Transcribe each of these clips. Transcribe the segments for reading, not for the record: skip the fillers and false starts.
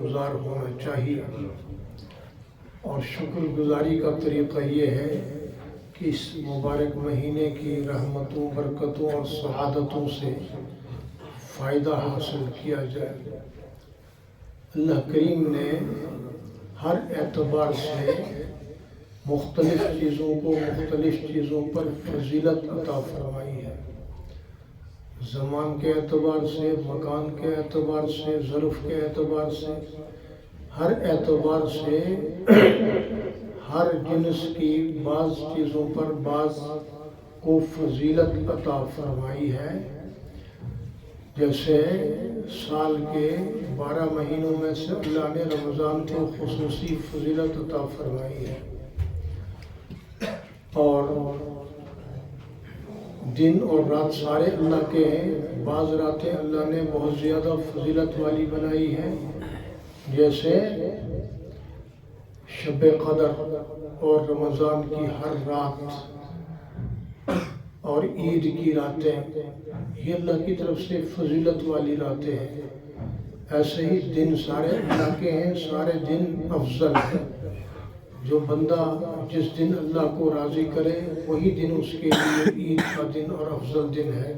گزار ہونا چاہیے، اور شکر گزاری کا طریقہ یہ ہے کہ اس مبارک مہینے کی رحمتوں، برکتوں اور سعادتوں سے فائدہ حاصل کیا جائے۔ اللہ کریم نے ہر اعتبار سے مختلف چیزوں کو مختلف چیزوں پر فضیلت عطا فرمائی ہے، زمان کے اعتبار سے، مکان کے اعتبار سے، ظرف کے اعتبار سے، ہر اعتبار سے ہر جنس کی بعض چیزوں پر بعض کو فضیلت عطا فرمائی ہے۔ جیسے سال کے 12 مہینوں میں سے اللہ نے رمضان کو خصوصی فضیلت عطا فرمائی ہے، اور دن اور رات سارے اللہ کے ہیں، بعض راتیں اللہ نے بہت زیادہ فضیلت والی بنائی ہیں، جیسے شب قدر اور رمضان کی ہر رات اور عید کی راتیں، یہ اللہ کی طرف سے فضیلت والی راتیں ہیں۔ ایسے ہی دن سارے اللہ کے ہیں، سارے دن افضل ہیں۔ جو بندہ جس دن اللہ کو راضی کرے وہی دن اس کے لیے عید کا دن اور افضل دن ہے،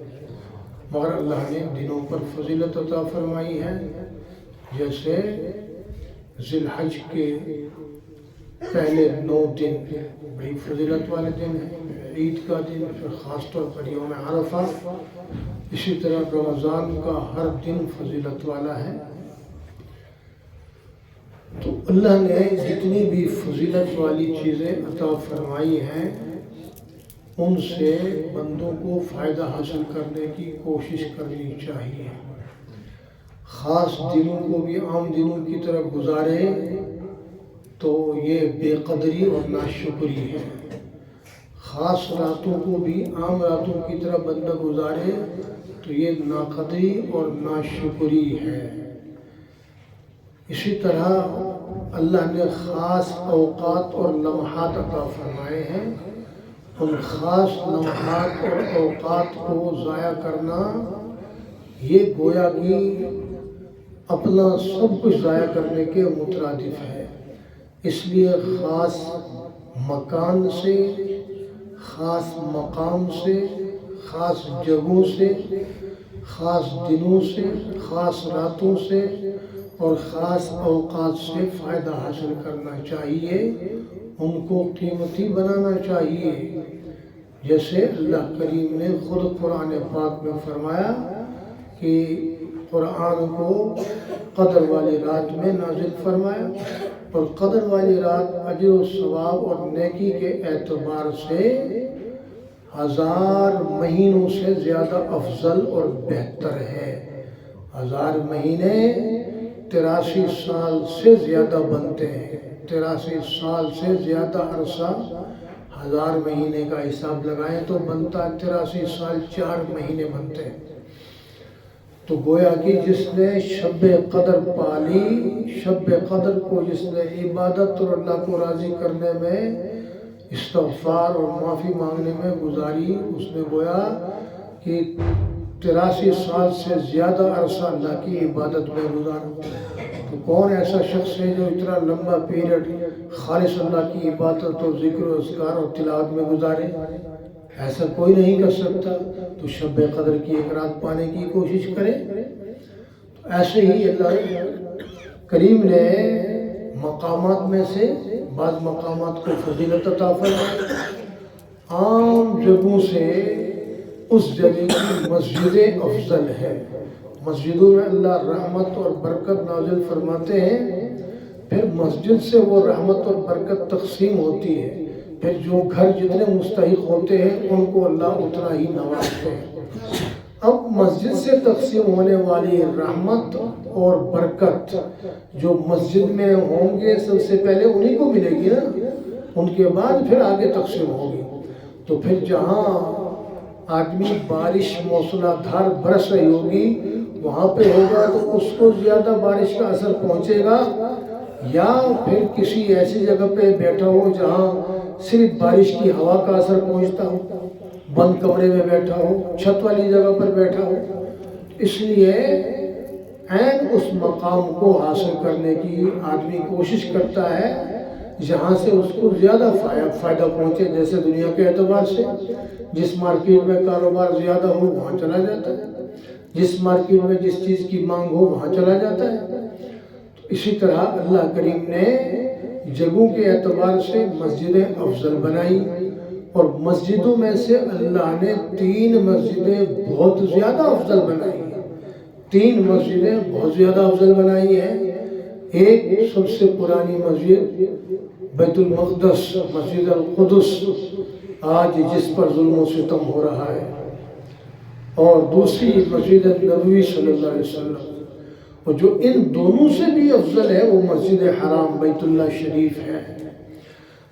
مگر اللہ نے دنوں پر فضیلت عطا فرمائی ہے۔ جیسے ذی الحج کے پہلے 9 دن بڑی فضیلت والے دن ہیں، عید کا دن، پھر خاص طور پر یوم عرفہ، اسی طرح رمضان کا ہر دن فضیلت والا ہے۔ تو اللہ نے جتنی بھی فضیلت والی چیزیں عطا فرمائی ہیں ان سے بندوں کو فائدہ حاصل کرنے کی کوشش کرنی چاہیے۔ خاص دنوں کو بھی عام دنوں کی طرح گزارے تو یہ بے قدری اور ناشکری ہے، خاص راتوں کو بھی عام راتوں کی طرح بندہ گزارے تو یہ ناقدری اور ناشکری ہے۔ اسی طرح اللہ نے خاص اوقات اور لمحات عطا فرمائے ہیں، ان خاص لمحات اور اوقات کو ضائع کرنا یہ گویا کہ اپنا سب کچھ ضائع کرنے کے مترادف ہے۔ اس لیے خاص مکان سے، خاص مقام سے، خاص جگہوں سے، خاص دنوں سے، خاص راتوں سے اور خاص اوقات سے فائدہ حاصل کرنا چاہیے، ان کو قیمتی بنانا چاہیے۔ جیسے اللہ کریم نے خود قرآن پاک میں فرمایا کہ قرآن کو قدر والی رات میں نازل فرمایا، اور قدر والی رات اجر و ثواب اور نیکی کے اعتبار سے 1000 مہینوں سے زیادہ افضل اور بہتر ہے۔ 1000 مہینے 83 سال سے زیادہ بنتے ہیں، 83 سال سے زیادہ عرصہ 1000 مہینے کا حساب لگائیں تو بنتا 83 سال 4 مہینے بنتے ہیں۔ تو گویا کہ جس نے شب قدر پالی، شب قدر کو جس نے عبادت اور اللہ کو راضی کرنے میں، استغفار اور معافی مانگنے میں گزاری، اس نے گویا کہ 83 سال سے زیادہ عرصہ اللہ کی عبادت میں گزارا۔ تو کون ایسا شخص ہے جو اتنا لمبا پیریڈ خالص اللہ کی عبادت اور ذکر و اذکار اور تلاوت میں گزارے؟ ایسا کوئی نہیں کر سکتا۔ تو شب قدر کی ایک رات پانے کی کوشش کرے۔ تو ایسے ہی اللہ کریم نے مقامات میں سے بعض مقامات کو فضیلت عطا فرمائی۔ عام جگہوں سے اس جگہ کی مسجدیں افضل ہے۔ مسجدوں میں اللہ رحمت اور برکت نازل فرماتے ہیں، پھر مسجد سے وہ رحمت اور برکت تقسیم ہوتی ہے، پھر جو گھر جتنے مستحق ہوتے ہیں ان کو اللہ اتنا ہی نوازتے ہیں۔ اب مسجد سے تقسیم ہونے والی رحمت اور برکت جو مسجد میں ہوں گے سب سے پہلے انہی کو ملے گی نا، ان کے بعد پھر آگے تقسیم ہوگی۔ تو پھر جہاں آدمی بارش موسلا دھار برس رہی ہوگی وہاں پہ ہوگا تو اس کو زیادہ بارش کا اثر پہنچے گا، یا پھر کسی ایسی جگہ پہ بیٹھا ہو جہاں صرف بارش کی ہوا کا اثر پہنچتا ہو، بند کمرے میں بیٹھا ہو، چھت والی جگہ پر بیٹھا ہو۔ اس لیے عین اس مقام کو حاصل کرنے کی آدمی کوشش کرتا ہے جہاں سے اس کو زیادہ فائدہ پہنچے. جیسے دنیا کے اعتبار سے جس مارکیٹ میں کاروبار زیادہ ہو وہاں چلا جاتا ہے، جس مارکیٹ میں جس چیز کی مانگ ہو وہاں چلا جاتا ہے. اسی طرح اللہ کریم نے جگہوں کے اعتبار سے مسجدیں افضل بنائی، اور مسجدوں میں سے اللہ نے 3 مسجدیں بہت زیادہ افضل بنائی ہیں. 3 مسجدیں بہت زیادہ افضل بنائی ہیں. ایک سب سے پرانی مسجد بیت المقدس، مسجد القدس، آج جس پر ظلم و ستم ہو رہا ہے، اور دوسری مسجد نبوی صلی اللہ علیہ وسلم. اور جو ان دونوں سے بھی افضل ہے وہ مسجد حرام بیت اللہ شریف ہے.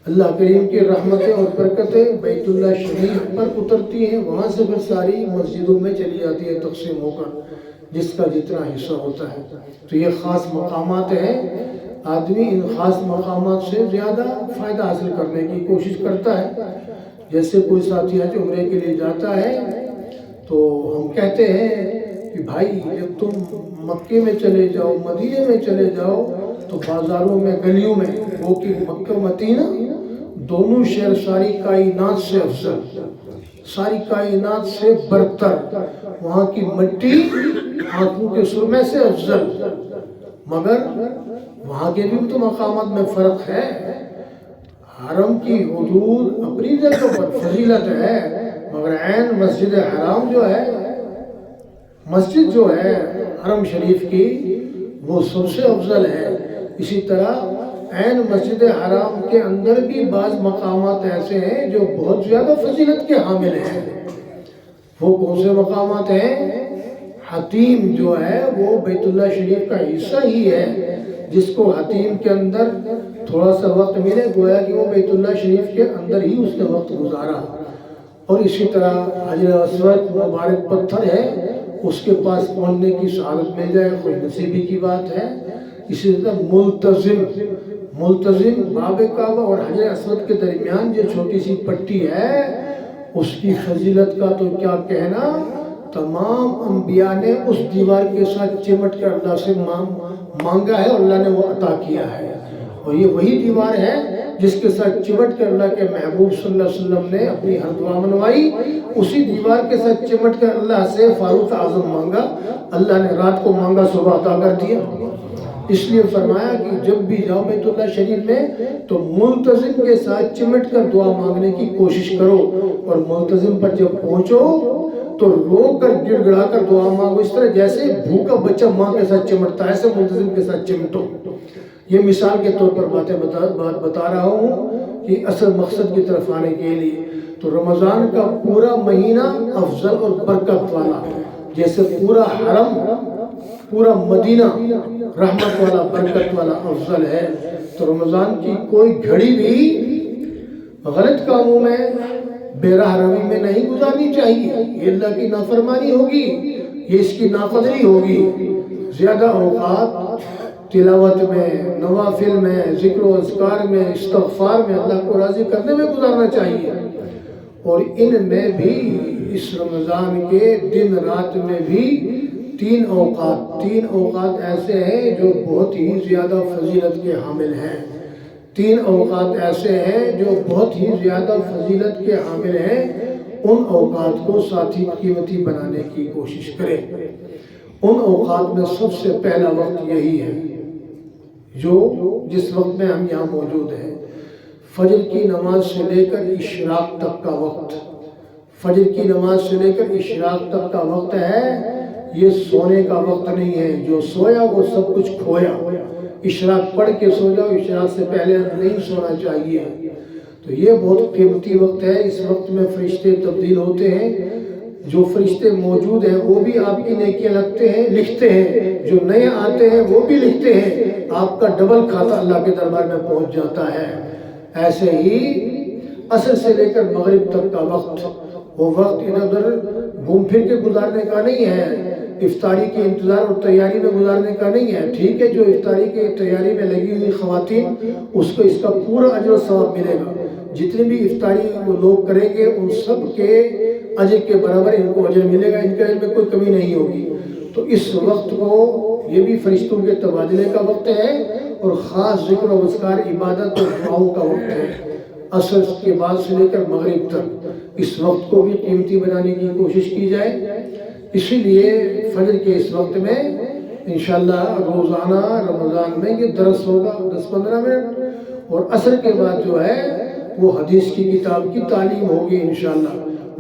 اللہ کریم کی رحمتیں اور برکتیں بیت اللہ شریف پر اترتی ہیں، وہاں سے پھر ساری مسجدوں میں چلی جاتی ہے تقسیم ہو کر جس کا جتنا حصہ ہوتا ہے. تو یہ خاص مقامات ہیں. آدمی ان خاص مقامات سے زیادہ فائدہ حاصل کرنے کی کوشش کرتا ہے. جیسے کوئی ساتھی آج عمرے کے لیے جاتا ہے تو ہم کہتے ہیں کہ بھائی جب تم مکے میں چلے جاؤ، مدینے میں چلے جاؤ، تو بازاروں میں، گلیوں میں، وہ کہ مکہ مدینہ دونوں شہر ساری کائنات سے افضل، ساری کائنات سے برتر، وہاں کی مٹی آنکھوں کے سرمے سے افضل. مگر وہاں کے بھی تو مقامات میں فرق ہے. حرم کی حدود اپنی جگہ پر فضیلت ہے، مگر عین مسجد حرام جو ہے، مسجد جو ہے حرم شریف کی، وہ سب سے افضل ہے. اسی طرح عین مسجد حرام کے اندر بھی بعض مقامات ایسے ہیں جو بہت زیادہ فضیلت کے حامل ہیں. وہ کون سے مقامات ہیں؟ حتیم جو ہے وہ بیت اللہ شریف کا حصہ ہی ہے. جس کو حتیم کے اندر تھوڑا سا وقت ملے گویا کہ وہ بیت اللہ شریف کے اندر ہی اس نے وقت گزارا. اور اسی طرح حجر اسود مبارک پتھر ہے، اس کے پاس پہنچنے کی سعادت مل جائے خوش نصیبی کی بات ہے. اسی طرح ملتزم باب کعبہ اور حجر اسود کے درمیان جو چھوٹی سی پٹی ہے، اس کی فضیلت کا تو کیا کہنا. تمام انبیاء نے اس دیوار کے ساتھ چمٹ کر اللہ سے مانگا ہے اور اللہ نے وہ عطا کیا ہے. اور یہ وہی دیوار ہے جس کے ساتھ چمٹ کر اللہ کے محبوب صلی اللہ علیہ وسلم نے اپنی ہر دعا منوائی. اسی دیوار کے ساتھ چمٹ کر اللہ سے فاروق اعظم مانگا، اللہ نے رات کو مانگا صبح عطا کر دیا. اس لیے فرمایا کہ جب بھی جاؤ بیت اللہ شریف میں تو ملتزم کے ساتھ چمٹ کر دعا مانگنے کی کوشش کرو، اور ملتزم پر جب پہنچو تو رو کر گڑ گڑا کر دعا مانگو. اس طرح جیسے بھوکا بچہ ماں کے ساتھ چمٹتا ہے، ایسے ملتزم کے ساتھ چمٹو. یہ مثال کے طور پر بات بتا رہا ہوں کہ اصل مقصد کی طرف آنے کے لیے. تو رمضان کا پورا مہینہ افضل اور برکت والا، جیسے پورا حرم، پورا مدینہ رحمت والا، برکت والا، افضل ہے. تو رمضان کی کوئی گھڑی بھی غلط کاموں میں، بے راہ روی میں نہیں گزارنی چاہیے. یہ اللہ کی نافرمانی ہوگی، یہ اس کی ناقدری ہوگی. زیادہ اوقات تلاوت میں، نوافل میں، ذکر و اذکار میں، استغفار میں، اللہ کو راضی کرنے میں گزارنا چاہیے. اور ان میں بھی اس رمضان کے دن رات میں بھی 3 اوقات ایسے ہیں جو بہت ہی زیادہ فضیلت کے حامل ہیں. 3 اوقات ایسے ہیں جو بہت ہی زیادہ فضیلت کے حامل ہیں. ان اوقات کو ساتھی قیمتی بنانے کی کوشش کریں. ان اوقات میں سب سے پہلا وقت یہی ہے جو جس وقت میں ہم یہاں موجود ہیں. فجر کی نماز سے لے کر اشراق تک کا وقت، فجر کی نماز سے لے کر اشراق تک کا وقت ہے. یہ سونے کا وقت نہیں ہے. جو سویا وہ سب کچھ کھویا. اشراق پڑھ کے سو جاؤ، اشراق سے پہلے نہیں سونا چاہیے. تو یہ بہت قیمتی وقت ہے. اس وقت میں فرشتے تبدیل ہوتے ہیں. جو فرشتے موجود ہیں وہ بھی آپ کی نیکیاں لکھتے ہیں، جو نئے آتے ہیں وہ بھی لکھتے ہیں. آپ کا ڈبل کھاتا اللہ کے دربار میں پہنچ جاتا ہے. ایسے ہی عصر سے لے کر مغرب تک کا وقت، وہ وقت ادھر ادھر گھوم پھر کے گزارنے کا نہیں ہے، افطاری کے انتظار اور تیاری میں گزارنے کا نہیں ہے. ٹھیک ہے، جو افطاری کی تیاری میں لگی ہوئی خواتین، اس کو اس کا پورا اجر و ثواب ملے گا. جتنے بھی افطاری وہ لوگ کریں گے ان سب کے اجر کے برابر ان کو اجر ملے گا. ان کے اجر میں کوئی کمی نہیں ہوگی. تو اس وقت کو یہ بھی فرشتوں کے تبادلے کا وقت ہے اور خاص ذکر و اذکار عبادت اور دعاؤں کا وقت ہے، عصر کے بعد سے لے کر مغرب تک۔ اس وقت کو بھی قیمتی بنانے کی کوشش کی جائے۔ اسی لیے فجر کے اس وقت میں انشاءاللہ روزانہ رمضان میں یہ درس ہوگا 10-15 منٹ، اور عصر کے بعد جو ہے وہ حدیث کی کتاب کی تعلیم ہوگی انشاءاللہ،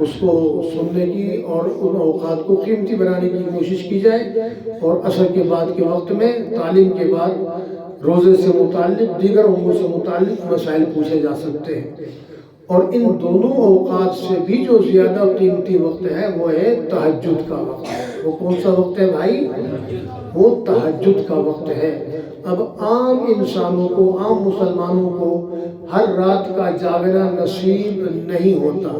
اس کو سننے کی اور ان اوقات کو قیمتی بنانے کی کوشش کی جائے۔ اور عصر کے بعد کے وقت میں تعلیم کے بعد روزے سے متعلق دیگر امور سے متعلق مسائل پوچھے جا سکتے ہیں۔ اور ان دونوں اوقات سے بھی جو زیادہ قیمتی وقت ہے وہ ہے تہجد کا وقت۔ وہ کون سا وقت ہے بھائی؟ وہ تہجد کا وقت ہے۔ اب عام انسانوں کو، عام مسلمانوں کو ہر رات کا جاگنا نصیب نہیں ہوتا۔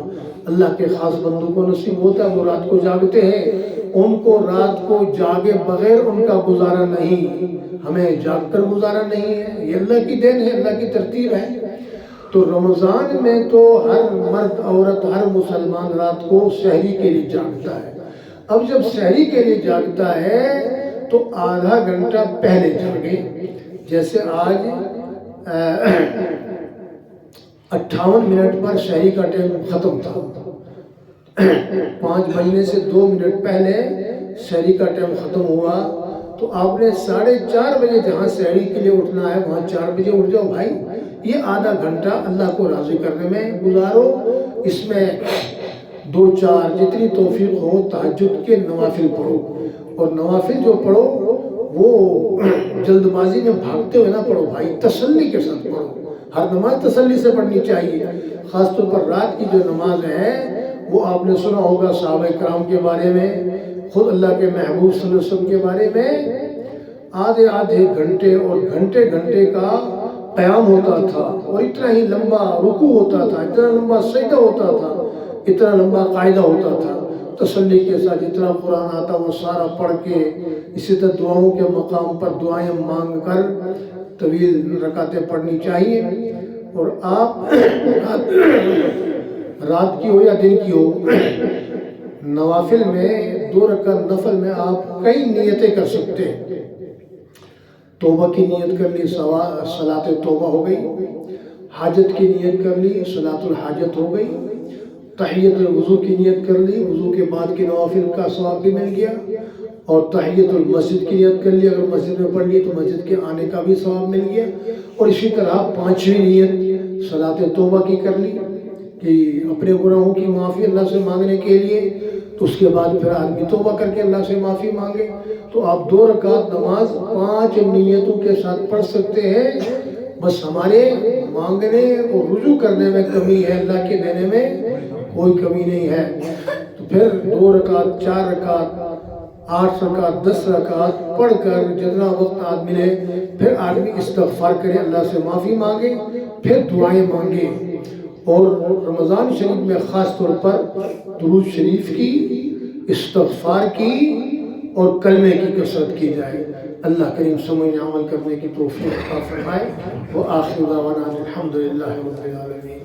اللہ کے خاص بندوں کو نصیب ہوتا ہے، وہ رات کو جاگتے ہیں۔ ان کو رات کو جاگے بغیر ان کا گزارا نہیں، ہمیں جاگ کر گزارا نہیں ہے، یہ اللہ کی دین ہے، اللہ کی ترتیب ہے۔ تو رمضان میں تو ہر مرد عورت ہر مسلمان رات کو سحری کے لیے جاگتا ہے۔ اب جب سحری کے لیے جاگتا ہے تو آدھا گھنٹہ پہلے جاگے۔ جیسے آج 58 منٹ پر سحری کا ٹائم ختم تھا، 5 بجنے سے 2 منٹ پہلے سحری کا ٹائم ختم ہوا، تو آپ نے 4:30 بجے جہاں سحری کے لیے اٹھنا ہے وہاں 4 بجے اٹھ جاؤ بھائی۔ یہ آدھا گھنٹہ اللہ کو راضی کرنے میں گزارو، اس میں 2-4 جتنی توفیق ہو تہجد کے نوافل پڑھو، اور نوافل جو پڑھو وہ جلد بازی میں بھاگتے ہوئے نہ پڑھو بھائی، تسلی کے ساتھ پڑھو۔ ہر نماز تسلی سے پڑھنی چاہیے، خاص طور پر رات کی جو نماز ہے وہ آپ نے سنا ہوگا صحابہ کرام کے بارے میں، خود اللہ کے محبوب صلی اللہ علیہ وسلم کے بارے میں آدھے گھنٹے اور گھنٹے کا قیام ہوتا تھا، اور اتنا ہی لمبا رکوع ہوتا تھا، اتنا لمبا سجدہ ہوتا تھا، اتنا لمبا قاعدہ ہوتا تھا۔ تسلی کے ساتھ جتنا قرآن آتا وہ سارا پڑھ کے، اسی طرح دعاؤں کے مقام پر دعائیں مانگ کر طویل رکعتیں پڑھنی چاہیے۔ اور آپ رات کی ہو یا دن کی ہو، نوافل میں 2 رکعت نفل میں آپ کئی نیتیں کر سکتے ہیں۔ توبہ کی نیت کر لی، صلاۃ توبہ ہو گئی، حاجت کی نیت کر لی، صلاۃ الحاجت ہو گئی، تحیت الوضو کی نیت کر لی، وضو کے بعد کی نوافل کا ثواب بھی مل گیا، اور تحیت المسجد کی نیت کر لی، اگر مسجد میں پڑھ لی تو مسجد کے آنے کا بھی ثواب مل گیا، اور اسی طرح 5ویں نیت صلاۃ توبہ کی کر لی کہ اپنے گناہوں کی معافی اللہ سے مانگنے کے لیے، تو اس کے بعد پھر آدمی توبہ کر کے اللہ سے معافی مانگے۔ تو آپ 2 رکعت نماز 5 نیتوں کے ساتھ پڑھ سکتے ہیں۔ بس ہمارے مانگنے اور رجوع کرنے میں کمی ہے، اللہ کے دینے میں کوئی کمی نہیں ہے۔ تو پھر 2 رکعت 4 رکعت 8 رکعت 10 رکعت پڑھ کر جتنا وقت آدمی ملے، پھر آدمی استغفار کرے، اللہ سے معافی مانگے، پھر دعائیں مانگے۔ اور رمضان شریف میں خاص طور پر درود شریف کی، استغفار کی اور کلمے کی کثرت کی جائے۔ اللہ کریم سمجھنے عمل کرنے کی توفیق عطا فرمائے۔ وآخر دعوانا الحمدللہ رب العالمین۔